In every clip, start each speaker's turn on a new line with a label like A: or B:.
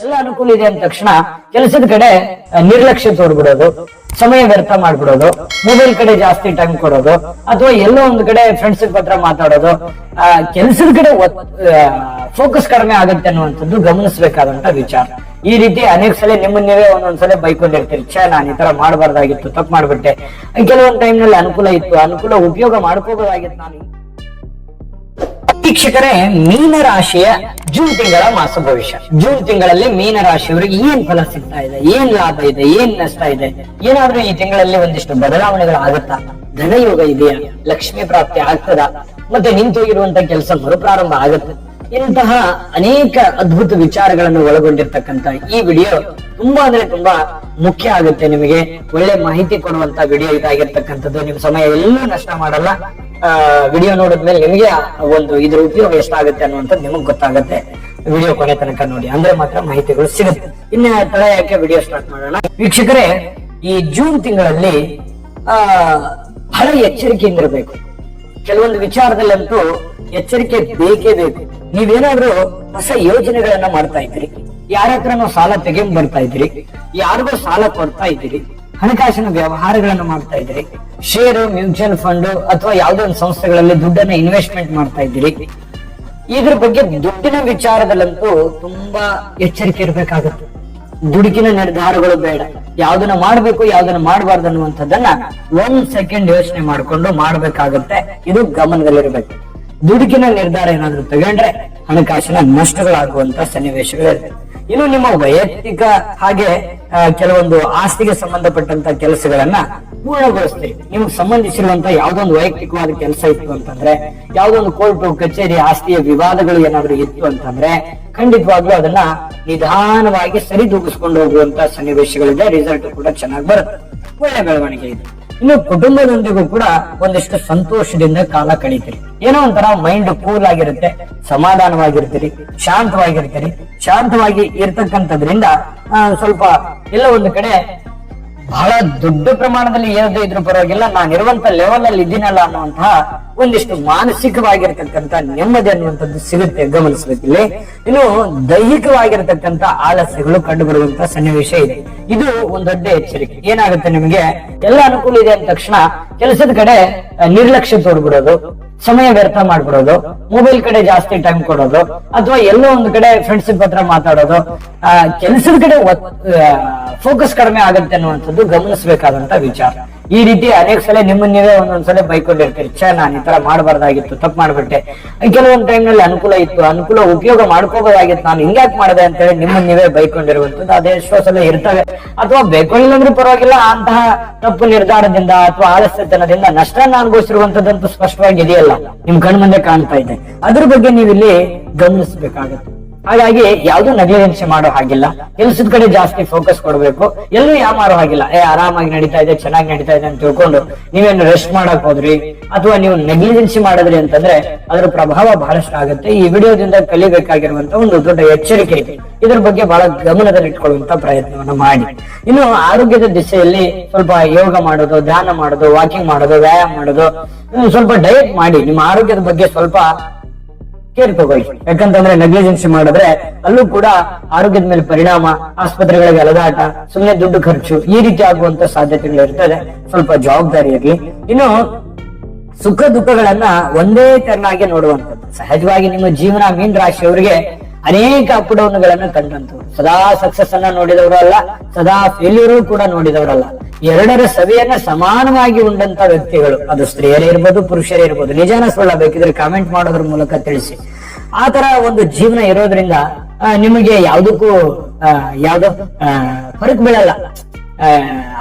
A: ಎಲ್ಲ ಅನುಕೂಲ ಇದೆ ಅಂದ ತಕ್ಷಣ ಕೆಲಸದ ಕಡೆ ನಿರ್ಲಕ್ಷ್ಯ ತೋರ್ಬಿಡೋದು, ಸಮಯ ವ್ಯರ್ಥ ಮಾಡ್ಬಿಡೋದು, ಮೊಬೈಲ್ ಕಡೆ ಜಾಸ್ತಿ ಟೈಮ್ ಕೊಡೋದು, ಅಥವಾ ಎಲ್ಲೋ ಒಂದು ಕಡೆ ಫ್ರೆಂಡ್ಸ್ ಪತ್ರ ಮಾತಾಡೋದು, ಕೆಲಸದ ಕಡೆ ಫೋಕಸ್ ಕಡಿಮೆ ಆಗುತ್ತೆ ಅನ್ನುವಂಥದ್ದು ಗಮನಿಸಬೇಕಾದಂತ ವಿಚಾರ. ಈ ರೀತಿ ಅನೇಕ ಸಲ ನಿಮ್ಮನ್ನ ನೀವೇ ಒಂದೊಂದ್ಸಲ ಬೈಕೊಂಡಿರ್ತೀರಿ, ನಾನು ಈ ತರ ಮಾಡಬಾರ್ದಾಗಿತ್ತು, ತಪ್ಪು ಮಾಡ್ಬಿಟ್ಟೆ. ಕೆಲವೊಂದು ಟೈಮ್ ನಲ್ಲಿ ಅನುಕೂಲ ಇತ್ತು, ಅನುಕೂಲ ಉಪಯೋಗ ಮಾಡ್ಕೋಬಹುದಾಗಿತ್ತು ನಾನು. ವೀಕ್ಷಕರೇ, ಮೀನ ರಾಶಿಯ ಜೂನ್ ತಿಂಗಳ ಮಾಸ ಭವಿಷ್ಯ. ಜೂನ್ ತಿಂಗಳಲ್ಲಿ ಮೀನ ರಾಶಿಯವರಿಗೆ ಏನ್ ಫಲ ಸಿಗ್ತಾ ಇದೆ, ಏನ್ ಲಾಭ ಇದೆ, ಏನ್ ನಷ್ಟ ಇದೆ, ಏನಾದ್ರೂ ಈ ತಿಂಗಳಲ್ಲಿ ಒಂದಿಷ್ಟು ಬದಲಾವಣೆಗಳು ಆಗುತ್ತಾ, ಧನಯೋಗ ಇದೆಯಾ, ಲಕ್ಷ್ಮಿ ಪ್ರಾಪ್ತಿ ಆಗ್ತದ, ಮತ್ತೆ ನಿಂತೋಗಿರುವಂತ ಕೆಲಸ ಮರುಪ್ರಾರಂಭ ಆಗುತ್ತೆ. ಇಂತಹ ಅನೇಕ ಅದ್ಭುತ ವಿಚಾರಗಳನ್ನು ಒಳಗೊಂಡಿರ್ತಕ್ಕಂತ ಈ ವಿಡಿಯೋ ತುಂಬಾ ಅಂದ್ರೆ ತುಂಬಾ ಮುಖ್ಯ ಆಗುತ್ತೆ. ನಿಮಗೆ ಒಳ್ಳೆ ಮಾಹಿತಿ ಕೊಡುವಂತ ವಿಡಿಯೋ ಇದಾಗಿರ್ತಕ್ಕಂಥದ್ದು. ನಿಮ್ ಸಮಯ ಎಲ್ಲೂ ನಷ್ಟ ಮಾಡಲ್ಲ. ವಿಡಿಯೋ ನೋಡಿದ್ಮೇಲೆ ನಿಮಗೆ ಒಂದು ಇದ್ರ ಉಪಯೋಗ ಎಷ್ಟಾಗುತ್ತೆ ಅನ್ನುವಂಥದ್ದು ನಿಮಗ್ ಗೊತ್ತಾಗುತ್ತೆ. ವಿಡಿಯೋ ಕೊನೆ ತನಕ ನೋಡಿ, ಅಂದ್ರೆ ಮಾತ್ರ ಮಾಹಿತಿಗಳು ಸಿಗುತ್ತೆ. ಇನ್ನ ತಡ ಯಾಕೆ ವಿಡಿಯೋ ಸ್ಟಾರ್ಟ್ ಮಾಡೋಣ. ವೀಕ್ಷಕರೇ, ಈ ಜೂನ್ ತಿಂಗಳಲ್ಲಿ ಬಹಳ ಎಚ್ಚರಿಕೆಯಿಂದ ಇರಬೇಕು. ಕೆಲವೊಂದು ವಿಚಾರದಲ್ಲಂತೂ ಎಚ್ಚರಿಕೆ ಬೇಕೇ ಬೇಕು. ನೀವೇನಾದ್ರೂ ಹೊಸ ಯೋಜನೆಗಳನ್ನ ಮಾಡ್ತಾ ಇದ್ದೀರಿ, ಯಾರ ಹತ್ರನೋ ಸಾಲ ತೆಗೆದು ಬರ್ತಾ ಇದ್ದೀರಿ, ಯಾರಿಗೋ ಸಾಲ ಕೊಡ್ತಾ ಇದ್ದೀರಿ, ಹಣಕಾಸಿನ ವ್ಯವಹಾರಗಳನ್ನು ಮಾಡ್ತಾ ಇದ್ದೀರಿ, ಷೇರು, ಮ್ಯೂಚುವಲ್ ಫಂಡ್ ಅಥವಾ ಯಾವುದೋ ಒಂದು ಸಂಸ್ಥೆಗಳಲ್ಲಿ ದುಡ್ಡನ್ನ ಇನ್ವೆಸ್ಟ್ಮೆಂಟ್ ಮಾಡ್ತಾ ಇದ್ದೀರಿ, ಇದ್ರ ಬಗ್ಗೆ ದುಡ್ಡಿನ ವಿಚಾರದಲ್ಲಂತೂ ತುಂಬಾ ಎಚ್ಚರಿಕೆ ಇರಬೇಕಾಗುತ್ತೆ. ದುಡುಕಿನ ನಿರ್ಧಾರಗಳು ಬೇಡ. ಯಾವ್ದನ್ನ ಮಾಡ್ಬೇಕು, ಯಾವ್ದನ್ನ ಮಾಡಬಾರ್ದು ಅನ್ನುವಂಥದ್ದನ್ನ 1 ಸೆಕೆಂಡ್ ಯೋಚನೆ ಮಾಡ್ಕೊಂಡು ಮಾಡ್ಬೇಕಾಗತ್ತೆ. ಇದು ಗಮನದಲ್ಲಿರ್ಬೇಕು. ದುಡುಕಿನ ನಿರ್ಧಾರ ಏನಾದ್ರೂ ತಗೊಂಡ್ರೆ ಹಣಕಾಸಿನ ನಷ್ಟಗಳಾಗುವಂತ ಸನ್ನಿವೇಶಗಳಿರುತ್ತೆ. ಇನ್ನು ನಿಮ್ಮ ವೈಯಕ್ತಿಕ ಹಾಗೆ ಕೆಲವೊಂದು ಆಸ್ತಿಗೆ ಸಂಬಂಧಪಟ್ಟಂತ ಕೆಲಸಗಳನ್ನ ಪೂರ್ಣಗೊಳಿಸ್ತೀರಿ. ನಿಮ್ಗೆ ಸಂಬಂಧಿಸಿರುವಂತ ಯಾವ್ದೊಂದು ವೈಯಕ್ತಿಕವಾದ ಕೆಲಸ ಇತ್ತು ಅಂತಂದ್ರೆ, ಯಾವ್ದೊಂದು ಕೋರ್ಟು ಕಚೇರಿ ಆಸ್ತಿಯ ವಿವಾದಗಳು ಏನಾದ್ರು ಇತ್ತು ಅಂತಂದ್ರೆ, ಖಂಡಿತವಾಗ್ಲೂ ಅದನ್ನ ನಿಧಾನವಾಗಿ ಸರಿದೂಗಿಸ್ಕೊಂಡು ಹೋಗುವಂತ ಸನ್ನಿವೇಶಗಳಿದೆ. ರಿಸಲ್ಟ್ ಕೂಡ ಚೆನ್ನಾಗಿ ಬರುತ್ತೆ. ಒಳ್ಳೆ ಬೆಳವಣಿಗೆ ಇದೆ. ಇನ್ನು ಕುಟುಂಬದೊಂದಿಗೂ ಕೂಡ ಒಂದಿಷ್ಟು ಸಂತೋಷದಿಂದ ಕಾಲ ಕಳೀತೀರಿ. ಏನೋ ಒಂಥರ ಮೈಂಡ್ ಕೂಲ್ ಆಗಿರುತ್ತೆ, ಸಮಾಧಾನವಾಗಿರ್ತೀರಿ, ಶಾಂತವಾಗಿರ್ತೀರಿ. ಶಾಂತವಾಗಿ ಇರ್ತಕ್ಕಂಥದ್ರಿಂದ ಸ್ವಲ್ಪ ಎಲ್ಲ ಒಂದು ಕಡೆ ಬಹಳ ದೊಡ್ಡ ಪ್ರಮಾಣದಲ್ಲಿ ಏನದೇ ಇದ್ರೂ ಪರವಾಗಿಲ್ಲ, ನಾನಿರುವಂತ ಲೆವೆಲ್ ಅಲ್ಲಿ ಇದ್ದೀನಲ್ಲ ಅನ್ನುವಂತಹ ಒಂದಿಷ್ಟು ಮಾನಸಿಕವಾಗಿರ್ತಕ್ಕಂಥ ನೆಮ್ಮದಿ ಅನ್ನುವಂಥದ್ದು ಸಿಗುತ್ತೆ. ಗಮನಿಸಬೇಕಿಲ್ಲಿ. ಇನ್ನು ದೈಹಿಕವಾಗಿರ್ತಕ್ಕಂಥ ಆಲಸ್ಯಗಳು ಕಂಡು ಬರುವಂತಹ ಸನ್ನಿವೇಶ ಇದೆ. ಇದು ಒಂದು ದೊಡ್ಡ ಎಚ್ಚರಿಕೆ. ಏನಾಗುತ್ತೆ, ನಿಮಗೆ ಎಲ್ಲ ಅನುಕೂಲ ಇದೆ ಅಂದ ತಕ್ಷಣ ಕೆಲಸದ ಕಡೆ ನಿರ್ಲಕ್ಷ್ಯ ತೋರ್ಬಿಡೋದು, ಸಮಯ ವ್ಯರ್ಥ ಮಾಡ್ಬಿಡೋದು, ಮೊಬೈಲ್ ಕಡೆ ಜಾಸ್ತಿ ಟೈಮ್ ಕೊಡೋದು, ಅಥವಾ ಎಲ್ಲೋ ಒಂದು ಕಡೆ ಫ್ರೆಂಡ್ಸ್ ಪತ್ರ ಮಾತಾಡೋದು, ಕೆಲಸದ ಕಡೆ ಫೋಕಸ್ ಕಡಿಮೆ ಆಗುತ್ತೆ ಅನ್ನುವಂಥದ್ದು ಗಮನಿಸಬೇಕಾದಂತ ವಿಚಾರ. ಈ ರೀತಿ ಅನೇಕ ಸಲ ನಿಮ್ಮನ್ನ ನೀವೇ ಒಂದೊಂದ್ಸಲ ಬೈಕೊಂಡಿರ್ತೀರಿ, ನಾನು ಈ ತರ ಮಾಡಬಾರ್ದಾಗಿತ್ತು, ತಪ್ಪು ಮಾಡ್ಬಿಟ್ಟೆ. ಕೆಲವೊಂದು ಟೈಮ್ ನಲ್ಲಿ ಅನುಕೂಲ ಇತ್ತು, ಅನುಕೂಲ ಉಪಯೋಗ ಮಾಡ್ಕೋಬಹುದಾಗಿತ್ತು, ನಾನು ಹಿಂಗ್ಯಾಕ್ ಮಾಡಿದೆ ಅಂತ ಹೇಳಿ ನಿಮ್ಮನ್ನ ನೀವೇ ಬೈಕೊಂಡಿರುವಂತದ್ದು ಅದೇ ಎಷ್ಟೋ ಸಲ ಇರ್ತವೆ. ಅಥವಾ ಬೈಕೊಳ್ಳಿಲ್ಲ ಅಂದ್ರೆ ಪರವಾಗಿಲ್ಲ, ಅಂತಹ ತಪ್ಪು ನಿರ್ಧಾರದಿಂದ ಅಥವಾ ಆಲಸ್ಯತನದಿಂದ ನಷ್ಟನ ಅನುಭವಿಸಿರುವಂತದ್ದಂತೂ ಸ್ಪಷ್ಟವಾಗಿ ಇದೆಯಲ್ಲ, ನಿಮ್ ಕಣ್ಮುಂದೆ ಕಾಣ್ತಾ ಇದೆ. ಅದ್ರ ಬಗ್ಗೆ ನೀವಿಲ್ಲಿ ಗಮನಿಸಬೇಕಾಗುತ್ತೆ. ಹಾಗಾಗಿ ಯಾವ್ದು ನೆಗ್ಲಿಜೆನ್ಸಿ ಮಾಡೋ ಹಾಗಿಲ್ಲ. ಕೆಲಸದ ಕಡೆ ಜಾಸ್ತಿ ಫೋಕಸ್ ಕೊಡ್ಬೇಕು. ಎಲ್ಲೂ ಯಾಮಾರೋ ಹಾಗಿಲ್ಲ. ಆರಾಮಾಗಿ ನಡೀತಾ ಇದೆ, ಚೆನ್ನಾಗಿ ನಡೀತಾ ಇದೆ ಅಂತ ತಿಳ್ಕೊಂಡು ನೀವೇನು ರೆಸ್ಟ್ ಮಾಡಕ್ ಹೋದ್ರಿ ಅಥವಾ ನೀವು ನೆಗ್ಲಿಜೆನ್ಸಿ ಮಾಡಿದ್ರಿ ಅಂತಂದ್ರೆ ಅದ್ರ ಪ್ರಭಾವ ಬಹಳಷ್ಟು ಆಗುತ್ತೆ. ಈ ವಿಡಿಯೋದಿಂದ ಕಲಿಬೇಕಾಗಿರುವಂತ ಒಂದು ದೊಡ್ಡ ಎಚ್ಚರಿಕೆ ಇದೆ. ಇದ್ರ ಬಗ್ಗೆ ಬಹಳ ಗಮನದಲ್ಲಿ ಇಟ್ಕೊಳ್ಳುವಂತ ಪ್ರಯತ್ನವನ್ನ ಮಾಡಿ. ಇನ್ನು ಆರೋಗ್ಯದ ದಿಸೆಯಲ್ಲಿ ಸ್ವಲ್ಪ ಯೋಗ ಮಾಡೋದು, ಧ್ಯಾನ ಮಾಡೋದು, ವಾಕಿಂಗ್ ಮಾಡೋದು, ವ್ಯಾಯಾಮ ಮಾಡೋದು, ಸ್ವಲ್ಪ ಡಯಟ್ ಮಾಡಿ ನಿಮ್ಮ ಆರೋಗ್ಯದ ಬಗ್ಗೆ ಸ್ವಲ್ಪ ಕೇರ್ ತಗೊಳ್ಳಿ. ಯಾಕಂತಂದ್ರೆ ನೆಗ್ಲಿಜೆನ್ಸಿ ಮಾಡಿದ್ರೆ ಅಲ್ಲೂ ಕೂಡ ಆರೋಗ್ಯದ ಮೇಲೆ ಪರಿಣಾಮ, ಆಸ್ಪತ್ರೆಗಳಿಗೆ ಅಲದಾಟ, ಸುಮ್ಮನೆ ದುಡ್ಡು ಖರ್ಚು, ಈ ರೀತಿ ಆಗುವಂತ ಸಾಧ್ಯತೆಗಳು ಇರ್ತದೆ. ಸ್ವಲ್ಪ ಜವಾಬ್ದಾರಿ ಇರ್ಲಿ. ಇನ್ನು ಸುಖ ದುಃಖಗಳನ್ನ ಒಂದೇ ತೆರನಾಗಿ ನೋಡುವಂಥದ್ದು. ಸಹಜವಾಗಿ ನಿಮ್ಮ ಜೀವನ ಮೀನ ರಾಶಿಯವರಿಗೆ ಅನೇಕ ಅಪ್ ಡೌನ್ ಗಳನ್ನ ಕಂಡಂತವ್ರು. ಸದಾ ಸಕ್ಸಸ್ ಅನ್ನ ನೋಡಿದವರು ಅಲ್ಲ, ಸದಾ ಫೇಲ್ಯೂರು ಕೂಡ ನೋಡಿದವರಲ್ಲ. ಎರಡರ ಸವಿಯನ್ನ ಸಮಾನವಾಗಿ ಉಂಡಂತ ವ್ಯಕ್ತಿಗಳು. ಅದು ಸ್ತ್ರೀಯರೇ ಇರ್ಬೋದು, ಪುರುಷರೇ ಇರ್ಬೋದು. ನಿಜಾನ ಸುಳ್ಳ ಬೇಕಿದ್ರೆ ಕಾಮೆಂಟ್ ಮಾಡೋದ್ರ ಮೂಲಕ ತಿಳಿಸಿ. ಆ ತರ ಒಂದು ಜೀವನ ಇರೋದ್ರಿಂದ ನಿಮಗೆ ಯಾವ್ದಕ್ಕೂ ಯಾವ್ದೋ ಫರಕ್ ಬೀಳಲ್ಲ.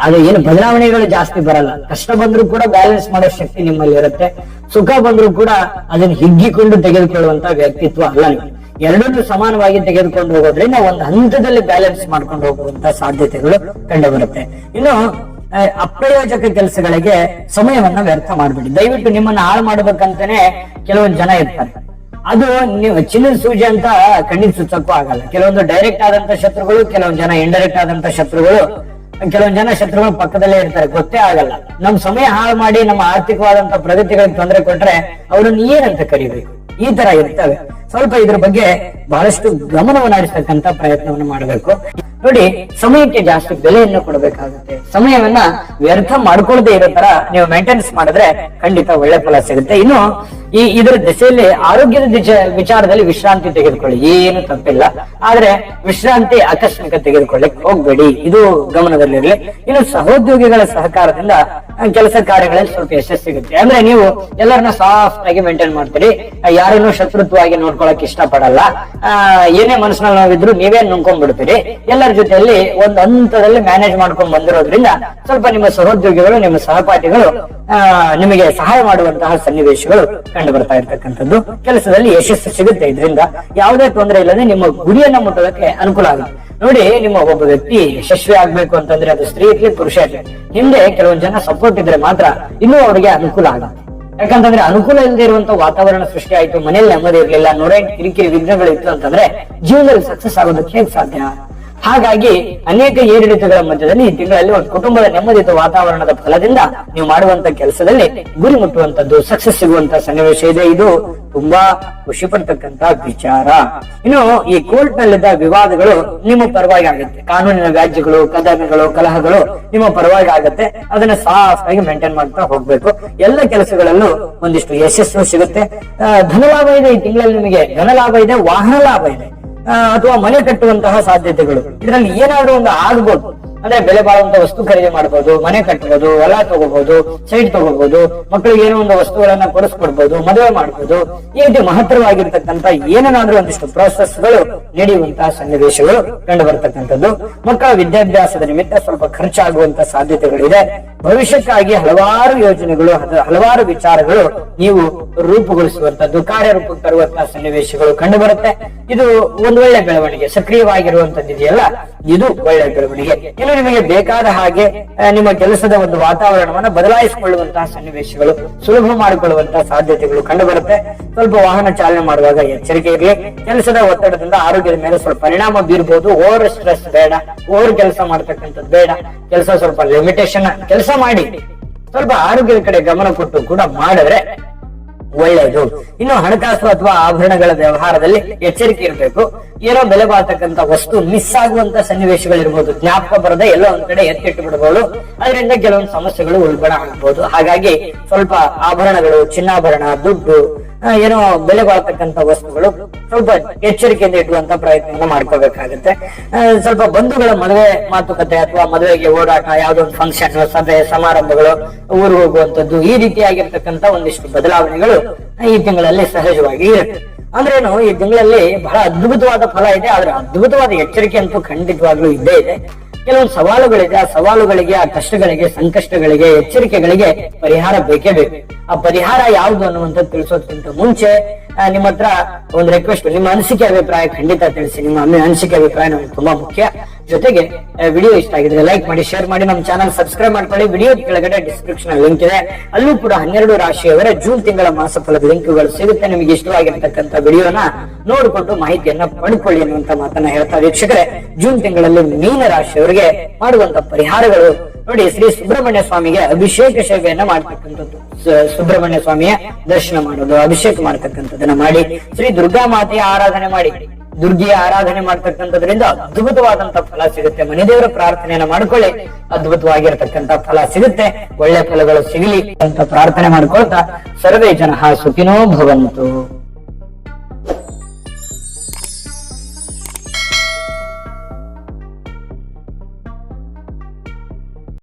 A: ಅದು ಏನು ಬದಲಾವಣೆಗಳು ಜಾಸ್ತಿ ಬರಲ್ಲ. ಕಷ್ಟ ಬಂದ್ರೂ ಕೂಡ ಬ್ಯಾಲೆನ್ಸ್ ಮಾಡೋ ಶಕ್ತಿ ನಿಮ್ಮಲ್ಲಿ ಇರುತ್ತೆ. ಸುಖ ಬಂದ್ರೂ ಕೂಡ ಅದನ್ನ ಹಿಗ್ಗಿಕೊಂಡು ತೆಗೆದುಕೊಳ್ಳುವಂತ ವ್ಯಕ್ತಿತ್ವ ಅಲ್ಲ ನೀವು. ಎರಡನ್ನೂ ಸಮಾನವಾಗಿ ತೆಗೆದುಕೊಂಡು ಹೋಗೋದ್ರಿಂದ ಒಂದು ಹಂತದಲ್ಲಿ ಬ್ಯಾಲೆನ್ಸ್ ಮಾಡ್ಕೊಂಡು ಹೋಗುವಂತ ಸಾಧ್ಯತೆಗಳು ಕಂಡು ಬರುತ್ತೆ. ಇನ್ನು ಅಪ್ರಯೋಜಕ ಕೆಲಸಗಳಿಗೆ ಸಮಯವನ್ನ ವ್ಯರ್ಥ ಮಾಡ್ಬಿಡಿ. ದಯವಿಟ್ಟು ನಿಮ್ಮನ್ನ ಹಾಳು ಮಾಡ್ಬೇಕಂತಾನೆ ಕೆಲವೊಂದು ಜನ ಇರ್ತಾರೆ. ಅದು ನೀವು ಚಿನ್ನದ ಸೂಜಿ ಅಂತ ಕಣ್ಣಿಗೆ ಸುಚ್ಚಕ್ಕೂ ಆಗಲ್ಲ. ಕೆಲವೊಂದು ಡೈರೆಕ್ಟ್ ಆದಂತ ಶತ್ರುಗಳು, ಕೆಲವೊಂದು ಜನ ಇಂಡೈರೆಕ್ಟ್ ಆದಂತ ಶತ್ರುಗಳು, ಕೆಲವೊಂದು ಜನ ಶತ್ರುಗಳು ಪಕ್ಕದಲ್ಲೇ ಇರ್ತಾರೆ, ಗೊತ್ತೇ ಆಗಲ್ಲ. ನಮ್ ಸಮಯ ಹಾಳು ಮಾಡಿ ನಮ್ಮ ಆರ್ಥಿಕವಾದಂತ ಪ್ರಗತಿಗಳಿಗೆ ತೊಂದರೆ ಕೊಟ್ರೆ ಅವ್ರನ್ನ ಏನಂತ ಕರಿಬೇಕು, ಈ ತರ ಇರ್ತವೆ. ಸ್ವಲ್ಪ ಇದ್ರ ಬಗ್ಗೆ ಬಹಳಷ್ಟು ಗಮನವನ್ನು ಹರಿಸ್ತಕ್ಕಂತ ಪ್ರಯತ್ನವನ್ನು ಮಾಡಬೇಕು. ನೋಡಿ, ಸಮಯಕ್ಕೆ ಜಾಸ್ತಿ ಬೆಲೆಯನ್ನು ಕೊಡಬೇಕಾಗುತ್ತೆ. ಸಮಯವನ್ನ ವ್ಯರ್ಥ ಮಾಡ್ಕೊಳ್ಳದೆ ಇರೋ ತರ ನೀವು ಮೇಂಟೆನೆನ್ಸ್ ಮಾಡಿದ್ರೆ ಖಂಡಿತ ಒಳ್ಳೆ ಫಲ ಸಿಗುತ್ತೆ. ಇನ್ನು ಇದರ ದಿಸೆಯಲ್ಲಿ ಆರೋಗ್ಯದ ವಿಚಾರದಲ್ಲಿ ವಿಶ್ರಾಂತಿ ತೆಗೆದುಕೊಳ್ಳಿ, ಏನು ತಪ್ಪಿಲ್ಲ. ಆದ್ರೆ ವಿಶ್ರಾಂತಿ ಆಕಸ್ಮಿಕ ತೆಗೆದುಕೊಳ್ಳಿಕ್ ಹೋಗ್ಬೇಡಿ, ಇದು ಗಮನದಲ್ಲಿರಲಿ. ಇನ್ನು ಸಹೋದ್ಯೋಗಿಗಳ ಸಹಕಾರದಿಂದ ಕೆಲಸ ಕಾರ್ಯಗಳಲ್ಲಿ ಸ್ವಲ್ಪ ಯಶಸ್ಸು ಸಿಗುತ್ತೆ. ಅಂದ್ರೆ ನೀವು ಎಲ್ಲರನ್ನ ಸಾಫ್ಟ್ ಆಗಿ ಮೇಂಟೈನ್ ಮಾಡ್ತೀರಿ, ಯಾರನ್ನು ಶತ್ರುತ್ವವಾಗಿ ನೋಡ್ಕೊಳಕ್ ಇಷ್ಟ ಪಡಲ್ಲ. ಏನೇ ಮನಸ್ಸಿನಲ್ಲಿ ನೋವಿದ್ರು ನೀವೇ ನುಂಗ್ಕೊಂಡ್ಬಿಡ್ತೀರಿ. ಎಲ್ಲರ ಜೊತೆಯಲ್ಲಿ ಒಂದು ಹಂತದಲ್ಲಿ ಮ್ಯಾನೇಜ್ ಮಾಡ್ಕೊಂಡ್ ಬಂದಿರೋದ್ರಿಂದ ಸ್ವಲ್ಪ ನಿಮ್ಮ ಸಹೋದ್ಯೋಗಿಗಳು, ನಿಮ್ಮ ಸಹಪಾಠಿಗಳು ನಿಮಗೆ ಸಹಾಯ ಮಾಡುವಂತಹ ಸನ್ನಿವೇಶಗಳು ಕಂಡು ಬರ್ತಾ ಇರ್ತಕ್ಕಂಥದ್ದು. ಕೆಲಸದಲ್ಲಿ ಯಶಸ್ಸು ಸಿಗುತ್ತೆ. ಇದರಿಂದ ಯಾವುದೇ ತೊಂದರೆ ಇಲ್ಲದೆ ನಿಮ್ಮ ಗುರಿಯನ್ನ ಮುಟ್ಟೋದಕ್ಕೆ ಅನುಕೂಲ ಆಗುತ್ತೆ. ನೋಡಿ, ನಿಮ್ಮ ಒಬ್ಬ ವ್ಯಕ್ತಿ ಯಶಸ್ವಿ ಆಗ್ಬೇಕು ಅಂತಂದ್ರೆ ಅದು ಸ್ತ್ರೀ ಇರ್ಲಿ ಪುರುಷ ಇರ್ಲಿ, ಹಿಂದೆ ಕೆಲವೊಂದು ಜನ ಸಪೋರ್ಟ್ ಇದ್ರೆ ಮಾತ್ರ ಇನ್ನೂ ಅವರಿಗೆ ಅನುಕೂಲ ಆಗುತ್ತೆ. ಯಾಕಂತಂದ್ರೆ ಅನುಕೂಲ ಇಲ್ಲದೆ ಇರುವಂತ ವಾತಾವರಣ ಸೃಷ್ಟಿ ಆಯ್ತು, ಮನೇಲಿ ನೆಮ್ಮದಿ ಇರ್ಲಿಲ್ಲ, 108 ಕಿರಿಕಿರಿ ವಿಘ್ನಗಳು ಇತ್ತು ಅಂತಂದ್ರೆ ಜೀವನದಲ್ಲಿ ಸಕ್ಸಸ್ ಆಗೋದಕ್ಕೆ ಹೇಗೆ ಸಾಧ್ಯ? ಹಾಗಾಗಿ ಅನೇಕ ಏರಿಳಿತಗಳ ಮಧ್ಯದಲ್ಲಿ ಈ ತಿಂಗಳಲ್ಲಿ ಒಂದು ಕುಟುಂಬದ ನೆಮ್ಮದಿತ ವಾತಾವರಣದ ಫಲದಿಂದ ನೀವು ಮಾಡುವಂತ ಕೆಲಸದಲ್ಲಿ ಗುರಿ ಮುಟ್ಟುವಂತದ್ದು, ಸಕ್ಸಸ್ ಸಿಗುವಂತ ಸನ್ನಿವೇಶ ಇದೆ. ಇದು ತುಂಬಾ ಖುಷಿ ಪಡ್ತಕ್ಕಂತ ವಿಚಾರ. ಇನ್ನು ಈ ಕೋರ್ಟ್ ನಲ್ಲಿದ್ದ ವಿವಾದಗಳು ನಿಮ್ಮ ಪರವಾಗಿ ಆಗುತ್ತೆ. ಕಾನೂನಿನ ವ್ಯಾಜ್ಯಗಳು, ಕದನಗಳು, ಕಲಹಗಳು ನಿಮ್ಮ ಪರವಾಗಿ ಆಗುತ್ತೆ. ಅದನ್ನ ಸಾಫ್ಟ್ ಆಗಿ ಮೇಂಟೈನ್ ಮಾಡ್ತಾ ಹೋಗ್ಬೇಕು. ಎಲ್ಲ ಕೆಲಸಗಳಲ್ಲೂ ಒಂದಿಷ್ಟು ಯಶಸ್ಸು ಸಿಗುತ್ತೆ. ಧನಲಾಭ ಇದೆ ಈ ತಿಂಗಳಲ್ಲಿ, ನಿಮಗೆ ಧನಲಾಭ ಇದೆ, ವಾಹನ ಲಾಭ ಇದೆ, ಅಥವಾ ಮನೆ ಕಟ್ಟುವಂತಹ ಸಾಧ್ಯತೆಗಳು ಇದರಲ್ಲಿ ಏನಾದ್ರೂ ಒಂದು ಆಗ್ಬೋದು. ಅಂದ್ರೆ ಬೆಲೆ ಬಾಳುವಂತ ವಸ್ತು ಖರೀದಿ ಮಾಡಬಹುದು, ಮನೆ ಕಟ್ಟಬಹುದು, ಹೊಲ ತಗೋಬಹುದು, ಸೈಟ್ ತಗೋಬಹುದು, ಮಕ್ಕಳಿಗೆ ಏನೋ ಒಂದು ವಸ್ತುಗಳನ್ನ ಕೊಡಿಸ್ಕೊಡ್ಬಹುದು, ಮದುವೆ ಮಾಡಬಹುದು. ಈ ರೀತಿ ಮಹತ್ತರವಾಗಿರ್ತಕ್ಕಂಥ ಏನಾದ್ರೂ ಒಂದಿಷ್ಟು ಪ್ರೋಸೆಸ್ಗಳು ನಡೆಯುವಂತಹ ಸನ್ನಿವೇಶಗಳು ಕಂಡು ಬರ್ತಕ್ಕಂಥದ್ದು. ಮಕ್ಕಳ ವಿದ್ಯಾಭ್ಯಾಸದ ನಿಮಿತ್ತ ಸ್ವಲ್ಪ ಖರ್ಚಾಗುವಂತ ಸಾಧ್ಯತೆಗಳಿದೆ. ಭವಿಷ್ಯಕ್ಕಾಗಿ ಹಲವಾರು ಯೋಜನೆಗಳು, ಹಲವಾರು ವಿಚಾರಗಳು ನೀವು ರೂಪುಗೊಳಿಸುವಂತದ್ದು, ಕಾರ್ಯರೂಪಕ್ಕೆ ತರುವಂತಹ ಸನ್ನಿವೇಶಗಳು ಕಂಡು ಬರುತ್ತೆ. ಇದು ಒಂದು ಒಳ್ಳೆ ಬೆಳವಣಿಗೆ. ಸಕ್ರಿಯವಾಗಿರುವಂತದ್ದು ಇದೆಯಲ್ಲ, ಇದು ಒಳ್ಳೆ ಬೆಳವಣಿಗೆ. ಇನ್ನು ನಿಮಗೆ ಬೇಕಾದ ಹಾಗೆ ನಿಮ್ಮ ಕೆಲಸದ ಒಂದು ವಾತಾವರಣವನ್ನ ಬದಲಾಯಿಸಿಕೊಳ್ಳುವಂತಹ ಸನ್ನಿವೇಶಗಳು, ಸುಲಭ ಮಾಡಿಕೊಳ್ಳುವಂತಹ ಸಾಧ್ಯತೆಗಳು ಕಂಡು ಬರುತ್ತೆ. ಸ್ವಲ್ಪ ವಾಹನ ಚಾಲನೆ ಮಾಡುವಾಗ ಎಚ್ಚರಿಕೆ ಇರಲಿ. ಕೆಲಸದ ಒತ್ತಡದಿಂದ ಆರೋಗ್ಯದ ಮೇಲೆ ಸ್ವಲ್ಪ ಪರಿಣಾಮ ಬೀರಬಹುದು. ಓವರ್ ಸ್ಟ್ರೆಸ್ ಬೇಡ, ಓವರ್ ಕೆಲಸ ಮಾಡ್ತಕ್ಕಂಥದ್ದು ಬೇಡ. ಕೆಲಸ ಸ್ವಲ್ಪ ಲಿಮಿಟೇಷನ್ ಕೆಲಸ ಮಾಡಿ, ಸ್ವಲ್ಪ ಆರೋಗ್ಯದ ಕಡೆ ಗಮನ ಕೊಟ್ಟು ಕೂಡ ಮಾಡಿದ್ರೆ ಒಳ್ಳೆಯದು. ಇನ್ನು ಹಣಕಾಸು ಅಥವಾ ಆಭರಣಗಳ ವ್ಯವಹಾರದಲ್ಲಿ ಎಚ್ಚರಿಕೆ ಇರಬೇಕು. ಏನೋ ಬೆಲೆ ಬಾಳ್ತಕ್ಕಂತ ವಸ್ತು ಮಿಸ್ ಆಗುವಂತ ಸನ್ನಿವೇಶಗಳಿರ್ಬೋದು, ಜ್ಞಾಪಕ ಬರದೆ ಎಲ್ಲೋ ಒಂದ್ ಕಡೆ ಎತ್ತಿಟ್ಟು ಬಿಡಬಹುದು. ಅದರಿಂದ ಕೆಲವೊಂದು ಸಮಸ್ಯೆಗಳು ಉಲ್ಬಣ ಆಗಬಹುದು. ಹಾಗಾಗಿ ಸ್ವಲ್ಪ ಆಭರಣಗಳು, ಚಿನ್ನಾಭರಣ, ದುಡ್ಡು, ಏನೋ ಬೆಲೆ ಬಾಳ್ತಕ್ಕಂತ ವಸ್ತುಗಳು ಸ್ವಲ್ಪ ಎಚ್ಚರಿಕೆಯಿಂದ ಇಡುವಂತ ಪ್ರಯತ್ನವನ್ನು ಮಾಡ್ಕೋಬೇಕಾಗುತ್ತೆ. ಸ್ವಲ್ಪ ಬಂಧುಗಳ ಮದುವೆ ಮಾತುಕತೆ ಅಥವಾ ಮದುವೆಗೆ ಓಡಾಟ, ಯಾವ್ದೋ ಒಂದು ಫಂಕ್ಷನ್, ಸಭೆ ಸಮಾರಂಭಗಳು, ಊರು ಹೋಗುವಂತದ್ದು, ಈ ರೀತಿಯಾಗಿರ್ತಕ್ಕಂಥ ಒಂದಿಷ್ಟು ಬದಲಾವಣೆಗಳು ಈ ತಿಂಗಳಲ್ಲಿ ಸಹಜವಾಗಿ ಇರುತ್ತೆ. ಅಂದ್ರೇನು, ಈ ತಿಂಗಳಲ್ಲಿ ಬಹಳ ಅದ್ಭುತವಾದ ಫಲ ಇದೆ, ಆದ್ರೆ ಅದ್ಭುತವಾದ ಎಚ್ಚರಿಕೆ ಅಂತೂ ಖಂಡಿತವಾಗ್ಲೂ ಇದ್ದೇ ಇದೆ. ಕೆಲವೊಂದು ಸವಾಲುಗಳಿದೆ. ಆ ಸವಾಲುಗಳಿಗೆ, ಆ ಕಷ್ಟಗಳಿಗೆ, ಸಂಕಷ್ಟಗಳಿಗೆ, ಎಚ್ಚರಿಕೆಗಳಿಗೆ ಪರಿಹಾರ ಬೇಕೇ ಬೇಕು. ಆ ಪರಿಹಾರ ಯಾವುದು ಅನ್ನುವಂಥದ್ದು ತಿಳಿಸೋದಕ್ಕಿಂತ ಮುಂಚೆ ನಿಮ್ಮ ಹತ್ರ ಒಂದು ರಿಕ್ವೆಸ್ಟ್, ನಿಮ್ಮ ಅನಿಸಿಕೆ ಅಭಿಪ್ರಾಯ ಖಂಡಿತ ತಿಳಿಸಿ. ನಿಮ್ಮ ಅನಿಸಿಕೆ ಅಭಿಪ್ರಾಯ ನಮಗೆ ತುಂಬಾ ಮುಖ್ಯ. ಜೊತೆಗೆ ವಿಡಿಯೋ ಇಷ್ಟ ಆಗಿದ್ರೆ ಲೈಕ್ ಮಾಡಿ, ಶೇರ್ ಮಾಡಿ, ನಮ್ಮ ಚಾನಲ್ ಸಬ್ಸ್ಕ್ರೈಬ್ ಮಾಡ್ಕೊಳ್ಳಿ. ವಿಡಿಯೋ ಕೆಳಗಡೆ ಡಿಸ್ಕ್ರಿಪ್ಷನ್ ಲಿಂಕ್ ಇದೆ, ಅಲ್ಲೂ ಕೂಡ 12 ರಾಶಿಯವರ ಜೂನ್ ತಿಂಗಳ ಮಾಸಫಲದ ಲಿಂಕ್ಗಳು ಸಿಗುತ್ತೆ. ನಿಮಗೆ ಇಷ್ಟವಾಗಿರ್ತಕ್ಕಂಥ ವಿಡಿಯೋನ ನೋಡಿಕೊಂಡು ಮಾಹಿತಿಯನ್ನ ಪಡ್ಕೊಳ್ಳಿ ಅನ್ನುವಂತ ಮಾತನ್ನ ಹೇಳ್ತಾ, ವೀಕ್ಷಕರೇ, ಜೂನ್ ತಿಂಗಳಲ್ಲಿ ಮೀನ ರಾಶಿಯವರಿಗೆ ಮಾಡುವಂತ ಪರಿಹಾರಗಳು ನೋಡಿ. ಶ್ರೀ ಸುಬ್ರಹ್ಮಣ್ಯ ಸ್ವಾಮಿಗೆ ಅಭಿಷೇಕ ಸೇವೆಯನ್ನ ಮಾಡ್ತಕ್ಕಂಥದ್ದು, ಸುಬ್ರಹ್ಮಣ್ಯ ಸ್ವಾಮಿಯ ದರ್ಶನ ಮಾಡೋದು, ಅಭಿಷೇಕ ಮಾಡ್ತಕ್ಕಂಥದ್ದನ್ನ ಮಾಡಿ, ಶ್ರೀ ದುರ್ಗಾ ಮಾತೆಯ ಆರಾಧನೆ ಮಾಡಿ, ದುರ್ಗಿಯ ಆರಾಧನೆ ಮಾಡ್ತಕ್ಕಂಥದ್ರಿಂದ ಅದ್ಭುತವಾದಂತ ಫಲ ಸಿಗುತ್ತೆ. ಮನೆ ದೇವರ ಪ್ರಾರ್ಥನೆಯನ್ನ ಮಾಡ್ಕೊಳ್ಳಿ, ಅದ್ಭುತವಾಗಿರ್ತಕ್ಕಂಥ ಫಲ ಸಿಗುತ್ತೆ. ಒಳ್ಳೆ ಫಲಗಳು ಸಿಗಲಿ ಅಂತ ಪ್ರಾರ್ಥನೆ ಮಾಡ್ಕೊಳ್ತಾ, ಸರ್ವೇ ಜನಃ ಸುಖಿನೋ ಭವಂತು.